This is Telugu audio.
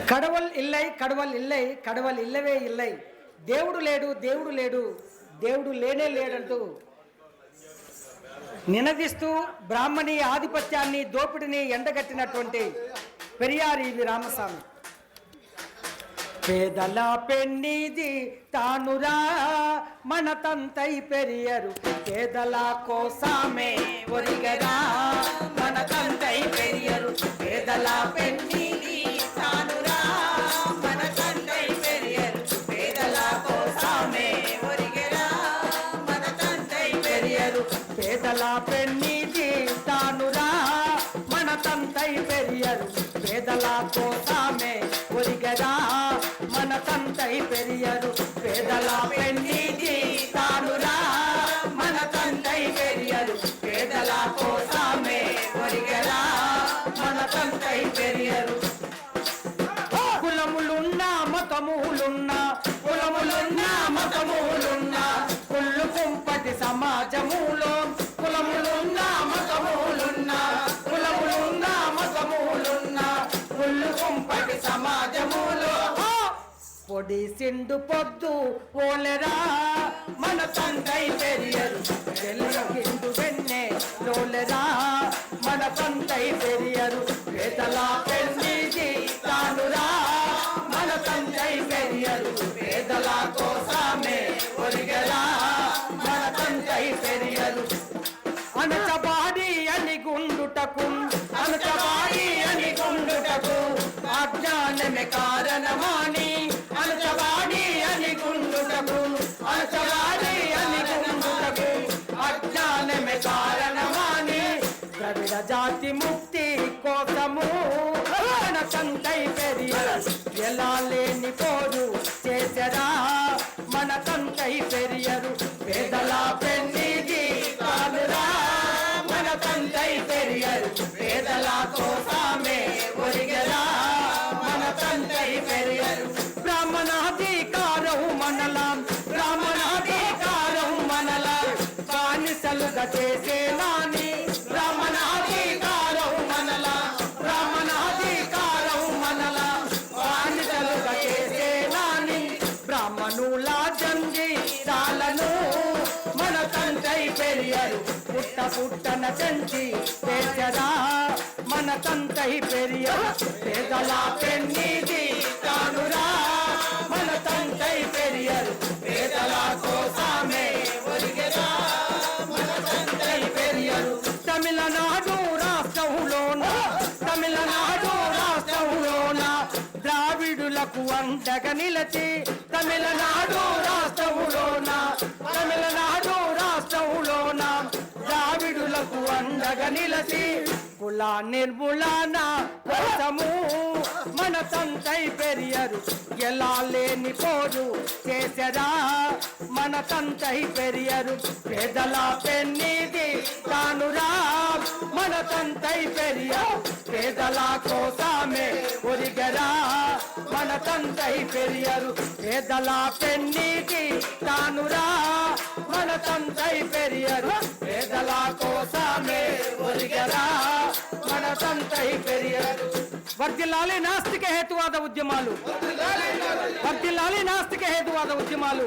కడవల్ ఇల్లై కడవల్ ఇల్లై కడవల్ ఇల్లవే ఇల్లై దేవుడు లేడు దేవుడు లేడు దేవుడు లేనే లేడంటూ నినదిస్తూ బ్రాహ్మణి ఆధిపత్యాన్ని దోపిడిని ఎండగట్టినటువంటి పెరియారి వి రామస్వామి. పేదల పెన్నిది తానురా మన తంతై పెరియరు పేదల కోసమే ఒరిగరా మన తంతై పెరియరు పేదల పెన్నిది తానురా మన తంతై పెరియరు పేదల కోసమే ఒరిగరా మన తంతై పెరియరు పేదల పెన్నిది తానురా మన తంతై పెరియరు పేదల కోసమే ఒరిగరా మన తంతై పెరియరు పేదల పెన్నిది తానురా మన తంతై పెరియరు పేదల కోసమే ఒరిగరా మన తంతై పెరియరు. కులములున్నా మతములున్నా కులములున్నా మతములున్నా కుళ్ళు కుంపటి సమాజములో కులములున్నా మతములున్నా కులములున్నా మతములున్నా కుళ్ళు కుంపటి సమాజములో పొడి సిండు పొద్దు ఓలెరా మన తంతై పెరియరు వెలుగిండు వెన్నె లోలెరా మన తంతై పెరియరు పేదల పెన్నిది తానురా మన తంతై పెరియరు పేదల కోసమే ఒరిగరా మన తంతై పెరియరు. అనచబాడి అని గుండుటకు అనచబాడి అని గుండుటకు అజ్ఞానమే కారణమాని అనచబాడి అని గుండుటకు అనచబాడి అని గుండుటకు అజ్ఞానమే కారణమాని ద్రవిడ జాతి ముక్తి కోసము మన తంతై పెరియరు ఎలా లేని పోరు చేసరా మన తంతై పెరియరు పేదల పెన్నిది తానురా మన తంతై పెరియరు పేదల కోసమే ఒరిగరా మన తంతై పెరియరు. బ్రాహ్మణాధికారం మనలాం బ్రాహ్మణాధికారం మనలాం బానిసలుగా చేసే నాని బ్రాహ్మణాధికారం మనలాం బ్రాహ్మణాధికారం మనలాం బానిసలుగా చేసే నాని బ్రాహ్మణుల జంగి చాలను మన తంతై పెరియరు పుట్ట పుట్టన చెంచి పేచరా మన తంతై పెరియరు పేదల పెన్నిది తానురా మన తంతై పెరియరు పేదల కోసమే ఒరిగరా మన తంతై పెరియరు. తమిళనాడు రాష్ట్రంలోన తమిళనాడు రాష్ట్రంలోన ద్రావిడులకు అండగా నిలచి తమిళనాడు రాష్ట్రంలోన తమిళనాడు రాష్ట్రంలోన ద్రావిడులకు అండగా నిలచి కుల నిర్మూలన కోసము మన తంతై పెరియరు ఎలా లేని పోరు చేసరా మన తంతై పెరియరు పేదల పెన్నిది తానురా మన తంతై పెరియరు పేదల కోసమే ఒరిగరా మన తంతై పెరియరు పేదల పెన్నిది తానురా మన తంతై పెరియరు పేదల కోసమే ఒరిగరా మన తంతై పెరియరు. వర్ధిల్లాలి నాస్తిక హేతువాద ఉద్యమాలు వర్ధిల్లాలి నాస్తిక హేతువాద ఉద్యమాలు.